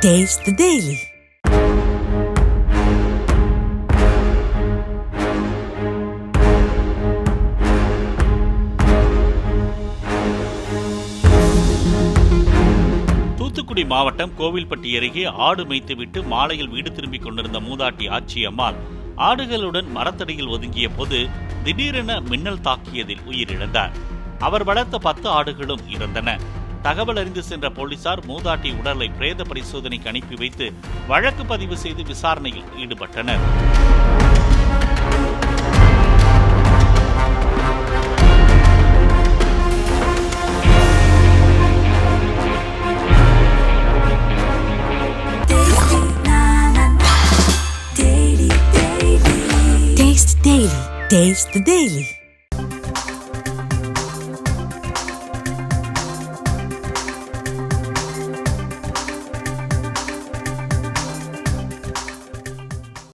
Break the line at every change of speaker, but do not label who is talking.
Taste the Daily.
Thoothukudi மாவட்டம் கோவில்பட்டி அருகே ஆடு மேய்த்துவிட்டு மாலையில் வீடு திரும்பிக் கொண்டிருந்த மூதாட்டி ஆச்சியம்மாள் ஆடுகளுடன் மரத்தடியில் ஒதுங்கிய போது திடீரென மின்னல் தாக்கியதில் உயிரிழந்தார். அவர் வளர்த்த 10 ஆடுகளும் இறந்தன. தகவல் அறிந்து சென்ற போலீசார் மூதாட்டி உடலை பிரேத பரிசோதனைக்கு அனுப்பி வைத்து வழக்கு பதிவு செய்து விசாரணையில் ஈடுபட்டனர்.
Taste the Daily.